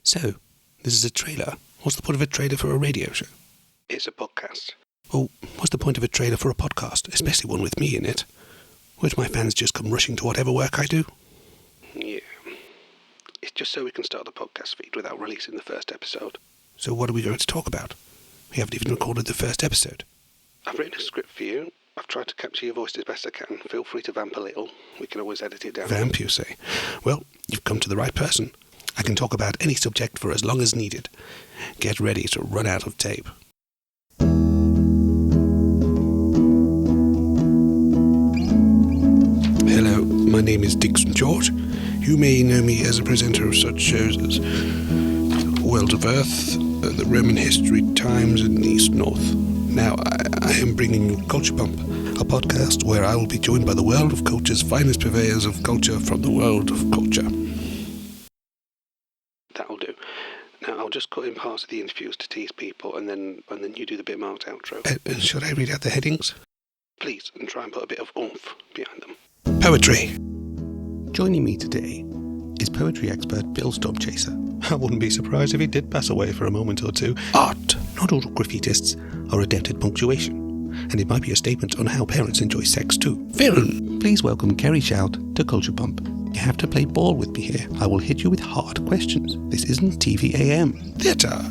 So, this is a trailer. What's the point of a trailer for a radio show? It's a podcast. Well, what's the point of a trailer for a podcast, especially one with me in it? Won't my fans just come rushing to whatever work I do? Yeah. It's just so we can start the podcast feed without releasing the first episode. So what are we going to talk about? We haven't even recorded the first episode. I've written a script for you. I've tried to capture your voice as best I can. Feel free to vamp a little. We can always edit it down. Vamp, you say? Well, you've come to the right person. I can talk about any subject for as long as needed. Get ready to run out of tape. Hello, my name is Dixon George. You may know me as a presenter of such shows as World of Earth, the Roman History Times, and East North. Now, I am bringing you Culture Bump, a podcast where I will be joined by the world of culture's finest purveyors of culture from the world of culture. That'll do. Now, I'll just cut in parts of the interviews to tease people, and then you do the bit marked outro. Should I read out the headings? Please, and try and put a bit of oomph behind them. Poetry. Joining me today is poetry expert Bill Stormchaser. I wouldn't be surprised if he did pass away for a moment or two. Art. Not all graffitists are adept at punctuation, and it might be a statement on how parents enjoy sex too. Film. Please welcome Kerry Shout to Culture Pump. You have to play ball with me here. I will hit you with hard questions. This isn't TV AM. Theatre.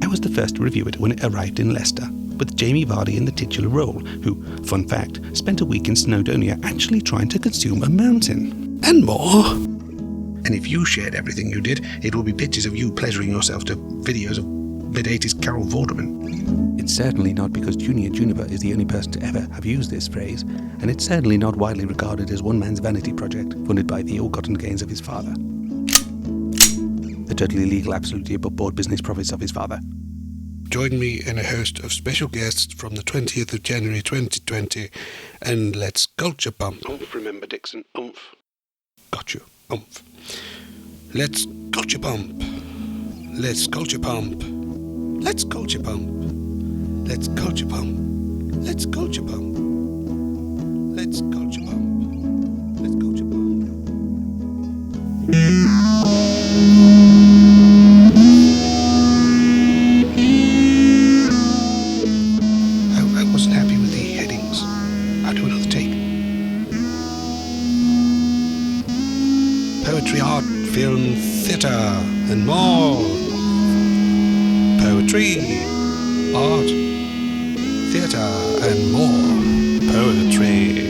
I was the first to review it when it arrived in Leicester, with Jamie Vardy in the titular role, who, fun fact, spent a week in Snowdonia actually trying to consume a mountain. And more. And if you shared everything you did, it will be pictures of you pleasuring yourself to videos of mid-80s Carol Vorderman. It's certainly not because Junior Juniper is the only person to ever have used this phrase, and it's certainly not widely regarded as one man's vanity project, funded by the ill-gotten gains of his father. The totally legal, absolutely above-board business profits of his father. Join me in a host of special guests from the 20th of January 2020, and let's Culture Pump. Oomph, remember, Dixon, oomph. Got you, oomph. Let's Culture Pump. Let's Culture Pump. Let's Culture Pump. Let's Culture Pump. Let's Culture Pump. Let's Culture Pump. Let's Culture Pump. I wasn't happy with the headings. I'll do another take. Poetry, art, film, theatre, and more. Poetry, art, theatre, and more. Poetry,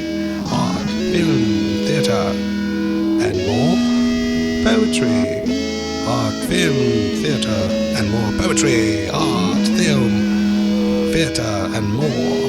art, film, theatre, and more. Poetry, art, film, theatre, and more. Poetry, art, film, theatre, and more.